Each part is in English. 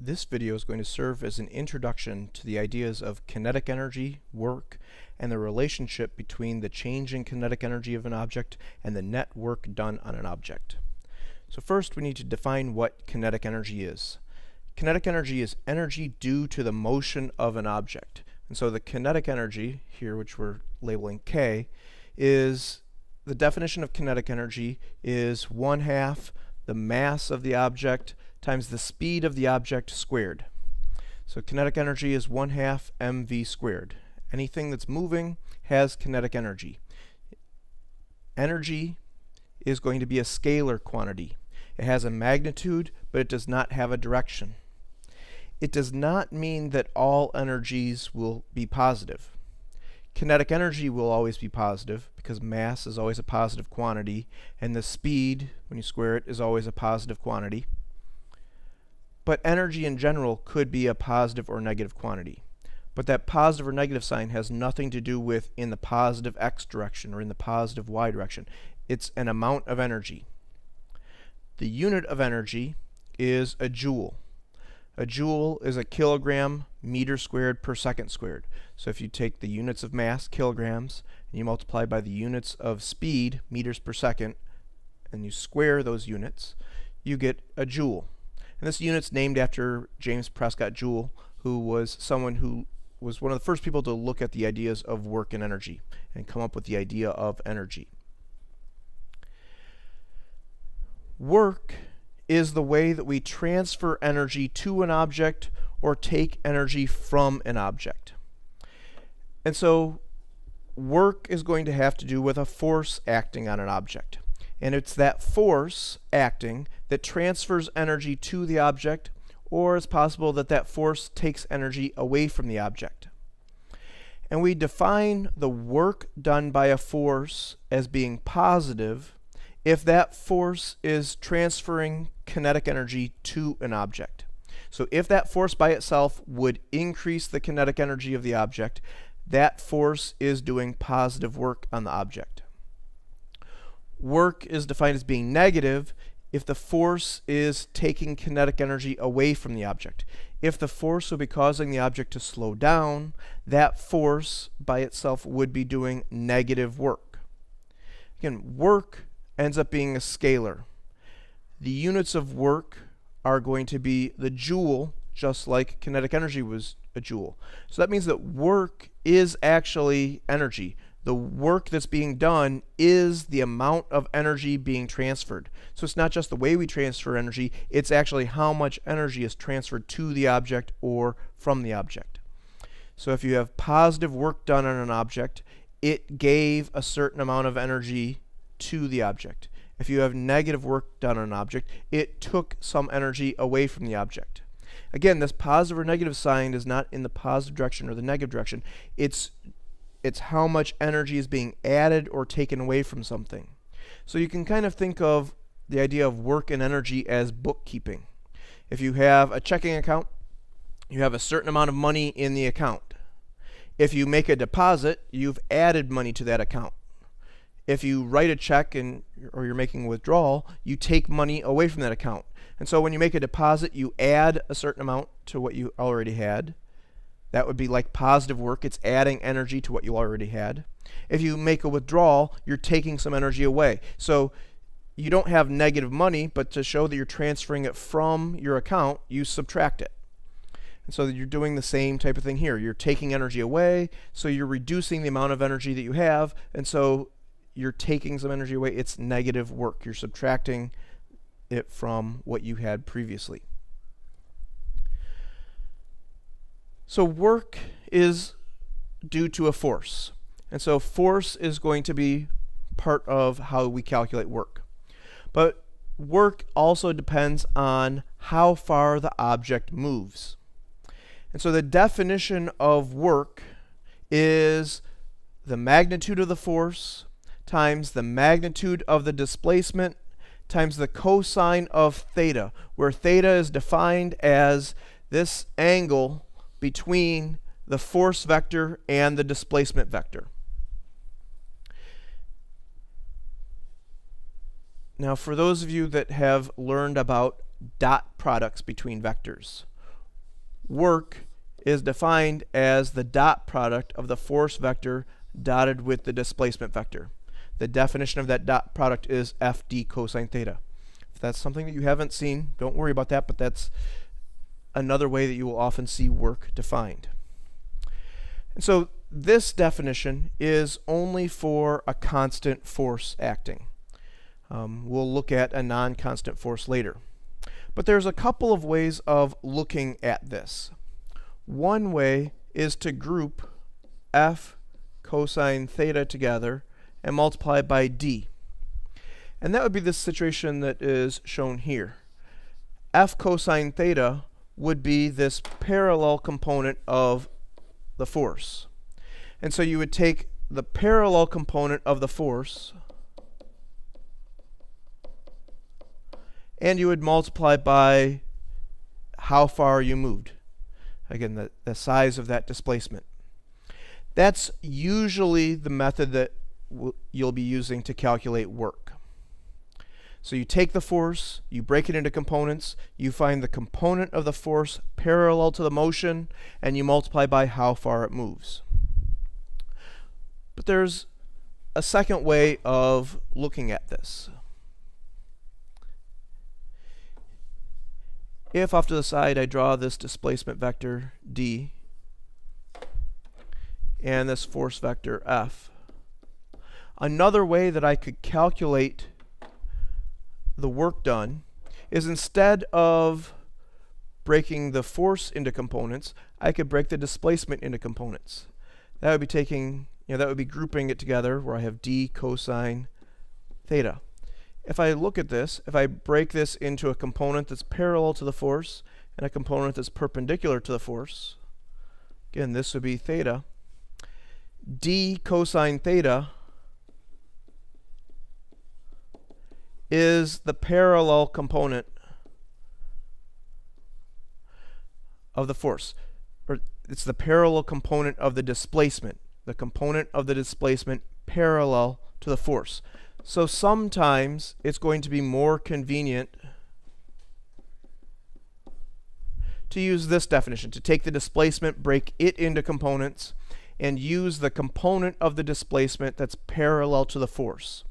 This video is going to serve as an introduction to the ideas of kinetic energy, work, and the relationship between the change in kinetic energy of an object and the net work done on an object. So first we need to define what kinetic energy is. Kinetic energy is energy due to the motion of an object. And so the kinetic energy, here which we're labeling K, is the definition of kinetic energy is 1/2 the mass of the object times the speed of the object squared. So kinetic energy is 1/2 mv squared. Anything that's moving has kinetic energy. Energy is going to be a scalar quantity. It has a magnitude, but it does not have a direction. It does not mean that all energies will be positive. Kinetic energy will always be positive because mass is always a positive quantity, and the speed, when you square it, is always a positive quantity. But energy in general could be a positive or negative quantity. But that positive or negative sign has nothing to do with in the positive x direction or in the positive y direction. It's an amount of energy. The unit of energy is a joule. A joule is a kilogram meter squared per second squared. So if you take the units of mass, kilograms, and you multiply by the units of speed, meters per second, and you square those units, you get a joule. And this unit's named after James Prescott Joule, who was someone who was one of the first people to look at the ideas of work and energy and come up with the idea of energy. Work is the way that we transfer energy to an object or take energy from an object. And so work is going to have to do with a force acting on an object. And it's that force acting that transfers energy to the object, or it's possible that that force takes energy away from the object. And we define the work done by a force as being positive if that force is transferring kinetic energy to an object. So if that force by itself would increase the kinetic energy of the object, that force is doing positive work on the object. Work is defined as being negative if the force is taking kinetic energy away from the object. If the force would be causing the object to slow down, that force by itself would be doing negative work. Again, work ends up being a scalar. The units of work are going to be the joule, just like kinetic energy was a joule. So that means that work is actually energy. The work that's being done is the amount of energy being transferred. So it's not just the way we transfer energy, it's actually how much energy is transferred to the object or from the object. So if you have positive work done on an object, it gave a certain amount of energy to the object. If you have negative work done on an object, it took some energy away from the object. Again, this positive or negative sign is not in the positive direction or the negative direction. It's how much energy is being added or taken away from something. So you can kind of think of the idea of work and energy as bookkeeping. If you have a checking account, you have a certain amount of money in the account. If you make a deposit, you've added money to that account. If you write a check or you're making a withdrawal, you take money away from that account. And so when you make a deposit, you add a certain amount to what you already had. That would be like positive work. It's adding energy to what you already had. If you make a withdrawal, you're taking some energy away. So you don't have negative money, but to show that you're transferring it from your account, you subtract it. And so you're doing the same type of thing here. You're taking energy away, so you're reducing the amount of energy that you have, and so you're taking some energy away. It's negative work. You're subtracting it from what you had previously. So work is due to a force. And so force is going to be part of how we calculate work. But work also depends on how far the object moves. And so the definition of work is the magnitude of the force times the magnitude of the displacement times the cosine of theta, where theta is defined as this angle between the force vector and the displacement vector. Now, for those of you that have learned about dot products between vectors, work is defined as the dot product of the force vector dotted with the displacement vector. The definition of that dot product is FD cosine theta. If that's something that you haven't seen, don't worry about that, but that's another way that you will often see work defined. And so this definition is only for a constant force acting. We'll look at a non-constant force later. But there's a couple of ways of looking at this. One way is to group F cosine theta together and multiply by d. And that would be this situation that is shown here. F cosine theta would be this parallel component of the force. And so you would take the parallel component of the force and you would multiply by how far you moved. Again, the size of that displacement. That's usually the method that you'll be using to calculate work. So you take the force, you break it into components, you find the component of the force parallel to the motion, and you multiply by how far it moves. But there's a second way of looking at this. If off to the side I draw this displacement vector d and this force vector F, another way that I could calculate the work done is instead of breaking the force into components, I could break the displacement into components. That would be taking, that would be grouping it together where I have d cosine theta. If I look at this, if I break this into a component that's parallel to the force and a component that's perpendicular to the force, again, this would be theta. D cosine theta is the parallel component of the force, or it's the parallel component of the displacement, the component of the displacement parallel to the force. So sometimes it's going to be more convenient to use this definition, to take the displacement, break it into components, and use the component of the displacement that's parallel to the force.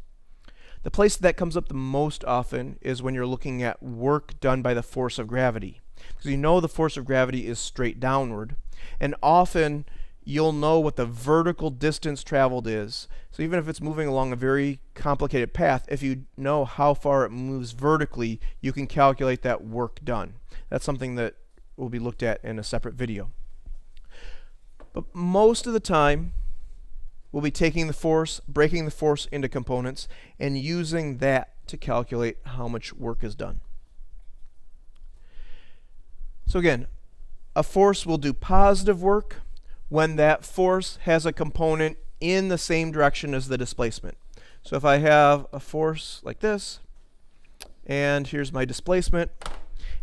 The place that comes up the most often is when you're looking at work done by the force of gravity. Because you know the force of gravity is straight downward, and often you'll know what the vertical distance traveled is. So even if it's moving along a very complicated path, if you know how far it moves vertically, you can calculate that work done. That's something that will be looked at in a separate video. But most of the time, we'll be taking the force, breaking the force into components, and using that to calculate how much work is done. So again, a force will do positive work when that force has a component in the same direction as the displacement. So if I have a force like this, and here's my displacement,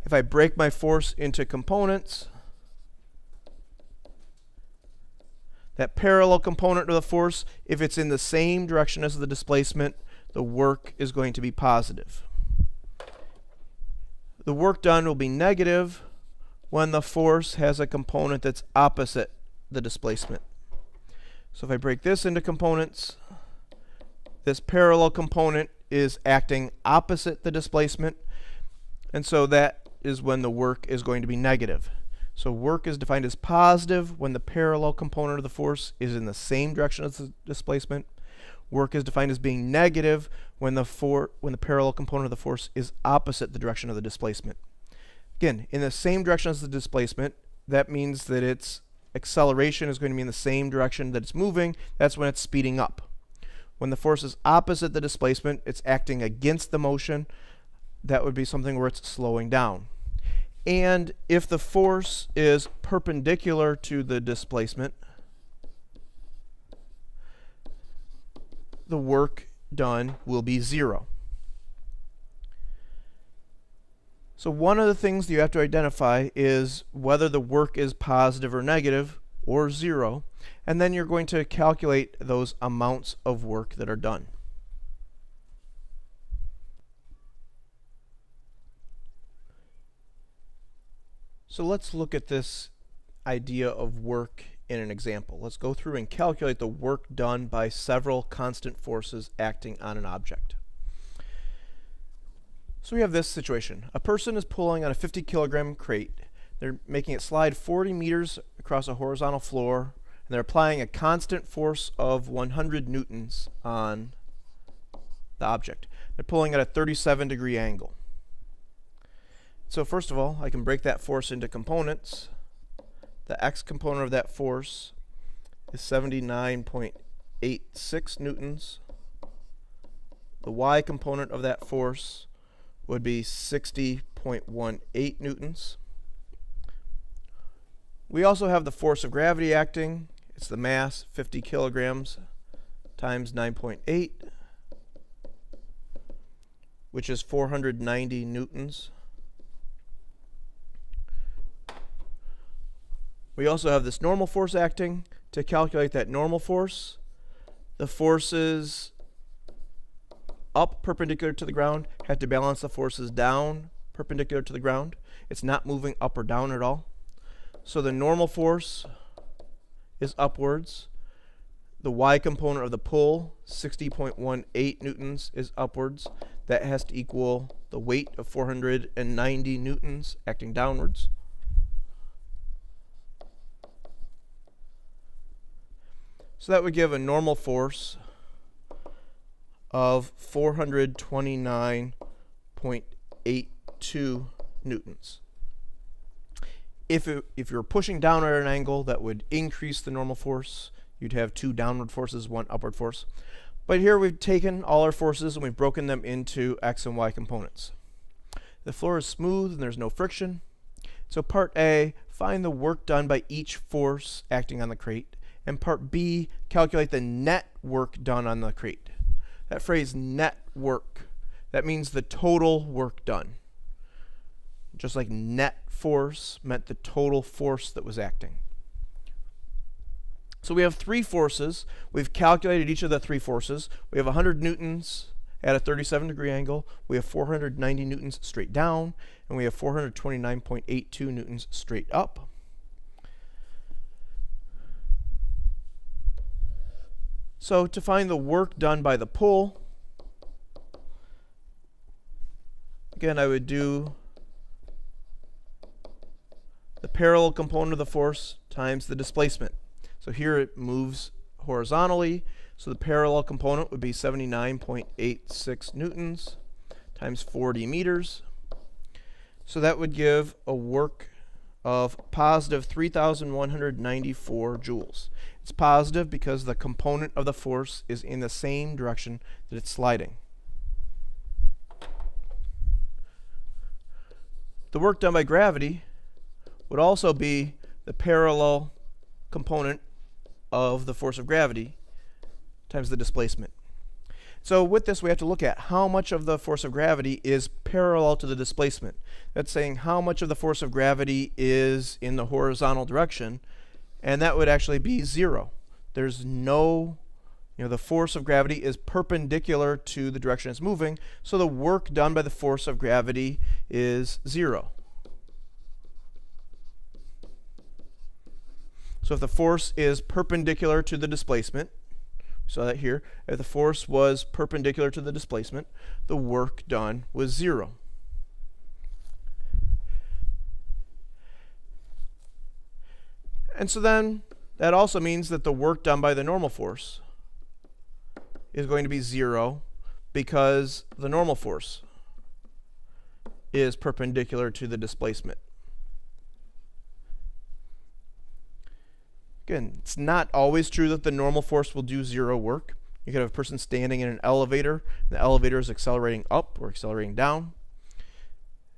if I break my force into components, that parallel component of the force, if it's in the same direction as the displacement, the work is going to be positive. The work done will be negative when the force has a component that's opposite the displacement. So if I break this into components, this parallel component is acting opposite the displacement, and so that is when the work is going to be negative. So work is defined as positive when the parallel component of the force is in the same direction as the displacement. Work is defined as being negative when the parallel component of the force is opposite the direction of the displacement. Again, in the same direction as the displacement, that means that its acceleration is going to be in the same direction that it's moving. That's when it's speeding up. When the force is opposite the displacement, it's acting against the motion. That would be something where it's slowing down. And if the force is perpendicular to the displacement, the work done will be 0. So one of the things that you have to identify is whether the work is positive or negative or 0, and then you're going to calculate those amounts of work that are done. So let's look at this idea of work in an example. Let's go through and calculate the work done by several constant forces acting on an object. So we have this situation. A person is pulling on a 50 kilogram crate. They're making it slide 40 meters across a horizontal floor, and they're applying a constant force of 100 newtons on the object. They're pulling at a 37-degree angle. So first of all, I can break that force into components. The x component of that force is 79.86 newtons. The y component of that force would be 60.18 newtons. We also have the force of gravity acting. It's the mass, 50 kilograms times 9.8, which is 490 newtons. We also have this normal force acting. To calculate that normal force, the forces up perpendicular to the ground have to balance the forces down perpendicular to the ground. It's not moving up or down at all. So the normal force is upwards. The y component of the pull, 60.18 newtons, is upwards. That has to equal the weight of 490 newtons acting downwards. So that would give a normal force of 429.82 newtons. If you're pushing down at an angle, that would increase the normal force. You'd have two downward forces, one upward force. But here we've taken all our forces and we've broken them into x and y components. The floor is smooth and there's no friction. So part A, find the work done by each force acting on the crate. And part B, calculate the net work done on the crate. That phrase, net work, that means the total work done. Just like net force meant the total force that was acting. So we have three forces. We've calculated each of the three forces. We have 100 newtons at a 37-degree angle. We have 490 newtons straight down. And we have 429.82 newtons straight up. So to find the work done by the pull, again, I would do the parallel component of the force times the displacement. So here it moves horizontally, so the parallel component would be 79.86 newtons times 40 meters. So that would give a work of positive 3,194 joules. It's positive because the component of the force is in the same direction that it's sliding. The work done by gravity would also be the parallel component of the force of gravity times the displacement. So with this, we have to look at how much of the force of gravity is parallel to the displacement. That's saying how much of the force of gravity is in the horizontal direction, and that would actually be 0. There's no, the force of gravity is perpendicular to the direction it's moving, so the work done by the force of gravity is 0. So if the force is perpendicular to the displacement, we saw that here, if the force was perpendicular to the displacement, the work done was 0. And so then that also means that the work done by the normal force is going to be 0 because the normal force is perpendicular to the displacement. Again, it's not always true that the normal force will do 0 work. You could have a person standing in an elevator, and the elevator is accelerating up or accelerating down.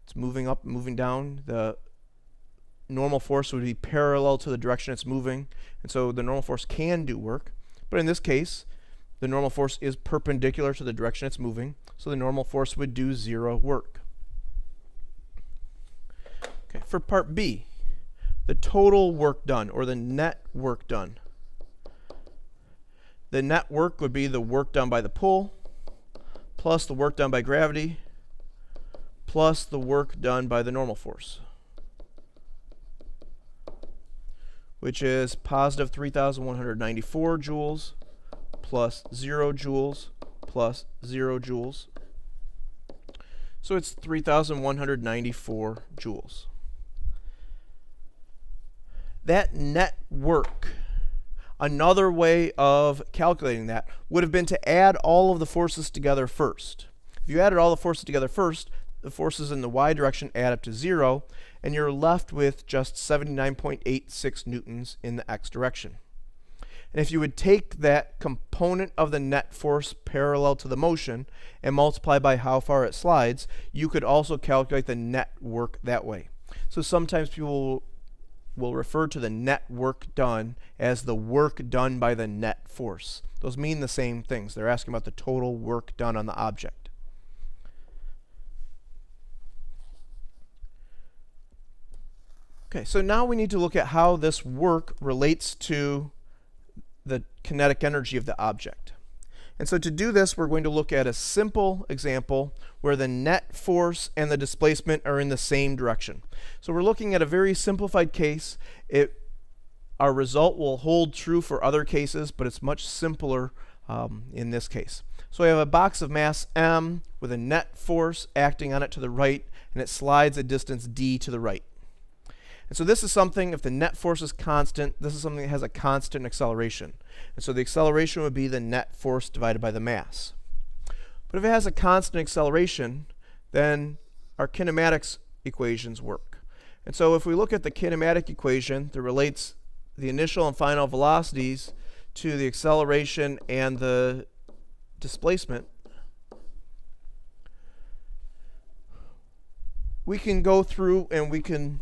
It's moving up, moving down. The normal force would be parallel to the direction it's moving, and so the normal force can do work. But in this case, the normal force is perpendicular to the direction it's moving, so the normal force would do 0 work. Okay, for part B, the total work done, or the net work done. The net work would be the work done by the pull, plus the work done by gravity, plus the work done by the normal force. which is positive 3,194 joules plus 0 joules plus 0 joules. So it's 3,194 joules. That net work, another way of calculating that would have been to add all of the forces together first. If you added all the forces together first, the forces in the y direction add up to 0, and you're left with just 79.86 newtons in the x direction. And if you would take that component of the net force parallel to the motion and multiply by how far it slides, you could also calculate the net work that way. So sometimes people will refer to the net work done as the work done by the net force. Those mean the same things. They're asking about the total work done on the object. Okay, so now we need to look at how this work relates to the kinetic energy of the object. And so to do this, we're going to look at a simple example where the net force and the displacement are in the same direction. So we're looking at a very simplified case. Our result will hold true for other cases, but it's much simpler in this case. So we have a box of mass m with a net force acting on it to the right, and it slides a distance d to the right. And so this is something, if the net force is constant, this is something that has a constant acceleration. And so the acceleration would be the net force divided by the mass. But if it has a constant acceleration, then our kinematics equations work. And so if we look at the kinematic equation that relates the initial and final velocities to the acceleration and the displacement, we can go through and we can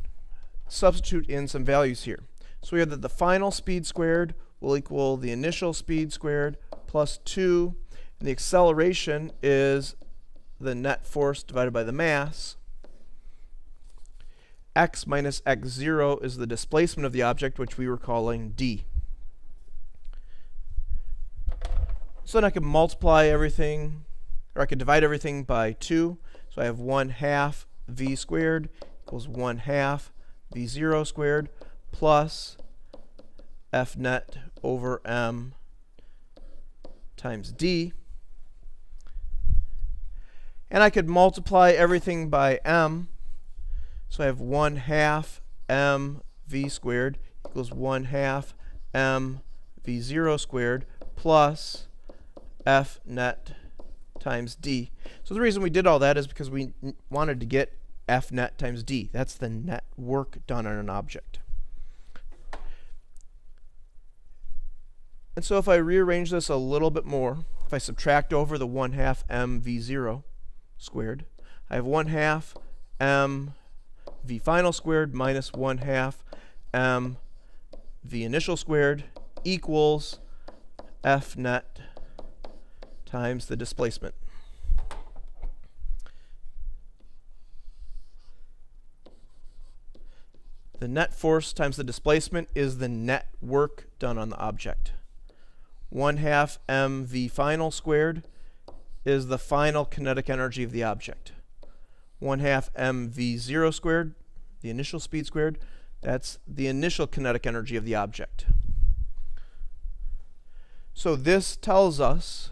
substitute in some values here. So we have that the final speed squared will equal the initial speed squared plus 2, and the acceleration is the net force divided by the mass. X minus x0 is the displacement of the object, which we were calling d. So then I can multiply everything, or I could divide everything by 2. So I have 1/2 v squared equals 1/2 v0 squared plus f net over m times d. And I could multiply everything by m. So I have 1/2 m v squared equals 1/2 m v0 squared plus f net times d. So the reason we did all that is because we wanted to get F net times d. That's the net work done on an object. And so if I rearrange this a little bit more, if I subtract over the 1/2 m v0 squared, I have 1/2 m v final squared minus 1/2 m v initial squared equals F net times the displacement. The net force times the displacement is the net work done on the object. 1/2 mv final squared is the final kinetic energy of the object. 1/2 mv0 squared, the initial speed squared, that's the initial kinetic energy of the object. So this tells us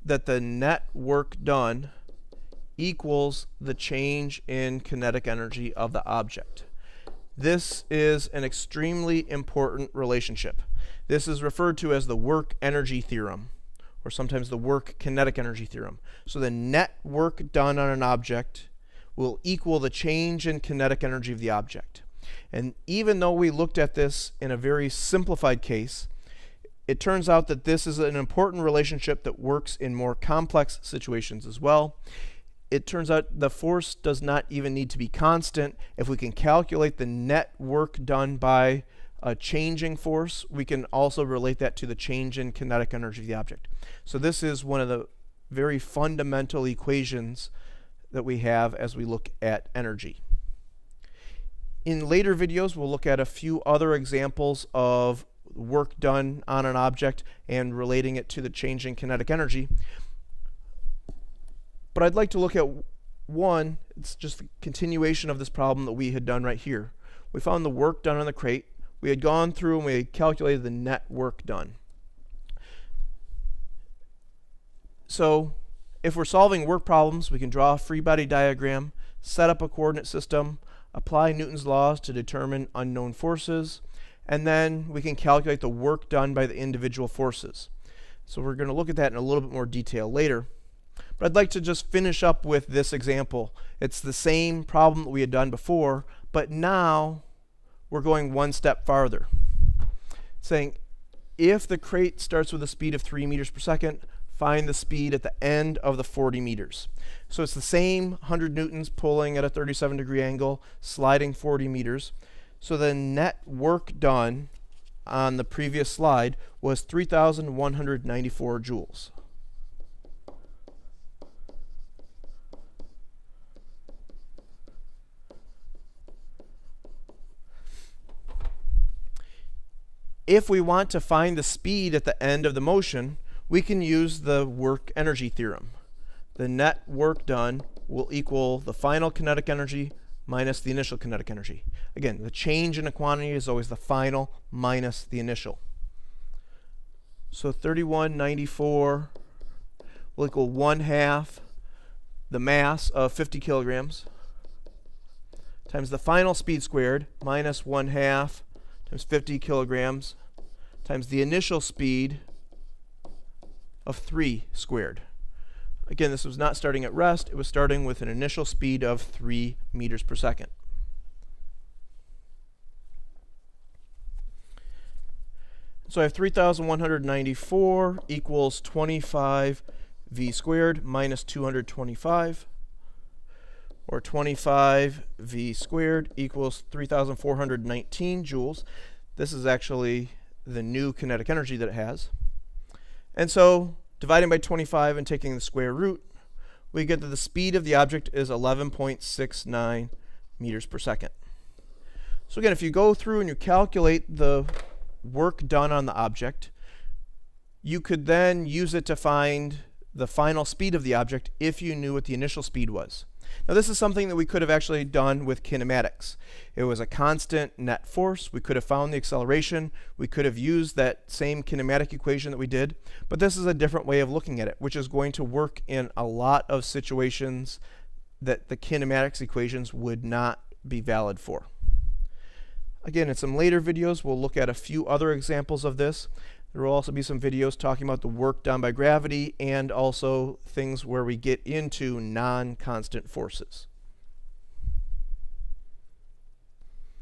that the net work done equals the change in kinetic energy of the object. This is an extremely important relationship. This is referred to as the work-energy theorem, or sometimes the work-kinetic energy theorem. So the net work done on an object will equal the change in kinetic energy of the object. And even though we looked at this in a very simplified case, it turns out that this is an important relationship that works in more complex situations as well. It turns out the force does not even need to be constant. If we can calculate the net work done by a changing force, we can also relate that to the change in kinetic energy of the object. So this is one of the very fundamental equations that we have as we look at energy. In later videos, we'll look at a few other examples of work done on an object and relating it to the change in kinetic energy. But I'd like to look at one, it's just the continuation of this problem that we had done right here. We found the work done on the crate we had gone through and we had calculated the net work done. So if we're solving work problems, we can draw a free body diagram, set up a coordinate system, apply Newton's laws to determine unknown forces, and then we can calculate the work done by the individual forces. So we're going to look at that in a little bit more detail later. But I'd like to just finish up with this example. It's the same problem that we had done before, but now we're going one step farther. Saying if the crate starts with a speed of 3 meters per second, find the speed at the end of the 40 meters. So it's the same 100 newtons pulling at a 37-degree angle, sliding 40 meters. So the net work done on the previous slide was 3,194 joules. If we want to find the speed at the end of the motion, we can use the work energy theorem. The net work done will equal the final kinetic energy minus the initial kinetic energy. Again, the change in a quantity is always the final minus the initial. So 3194 will equal 1/2 the mass of 50 kilograms times the final speed squared minus 1/2 times 50 kilograms times the initial speed of 3 squared. Again, this was not starting at rest. It was starting with an initial speed of 3 meters per second. So I have 3,194 equals 25 v squared minus 225, or 25 v squared equals 3,419 joules. This is actually the new kinetic energy that it has. And so dividing by 25 and taking the square root, we get that the speed of the object is 11.69 meters per second. So again, if you go through and you calculate the work done on the object, you could then use it to find the final speed of the object if you knew what the initial speed was. Now this is something that we could have actually done with kinematics. It was a constant net force. We could have found the acceleration. We could have used that same kinematic equation that we did. But this is a different way of looking at it, which is going to work in a lot of situations that the kinematics equations would not be valid for. Again, in some later videos, we'll look at a few other examples of this. There will also be some videos talking about the work done by gravity and also things where we get into non-constant forces.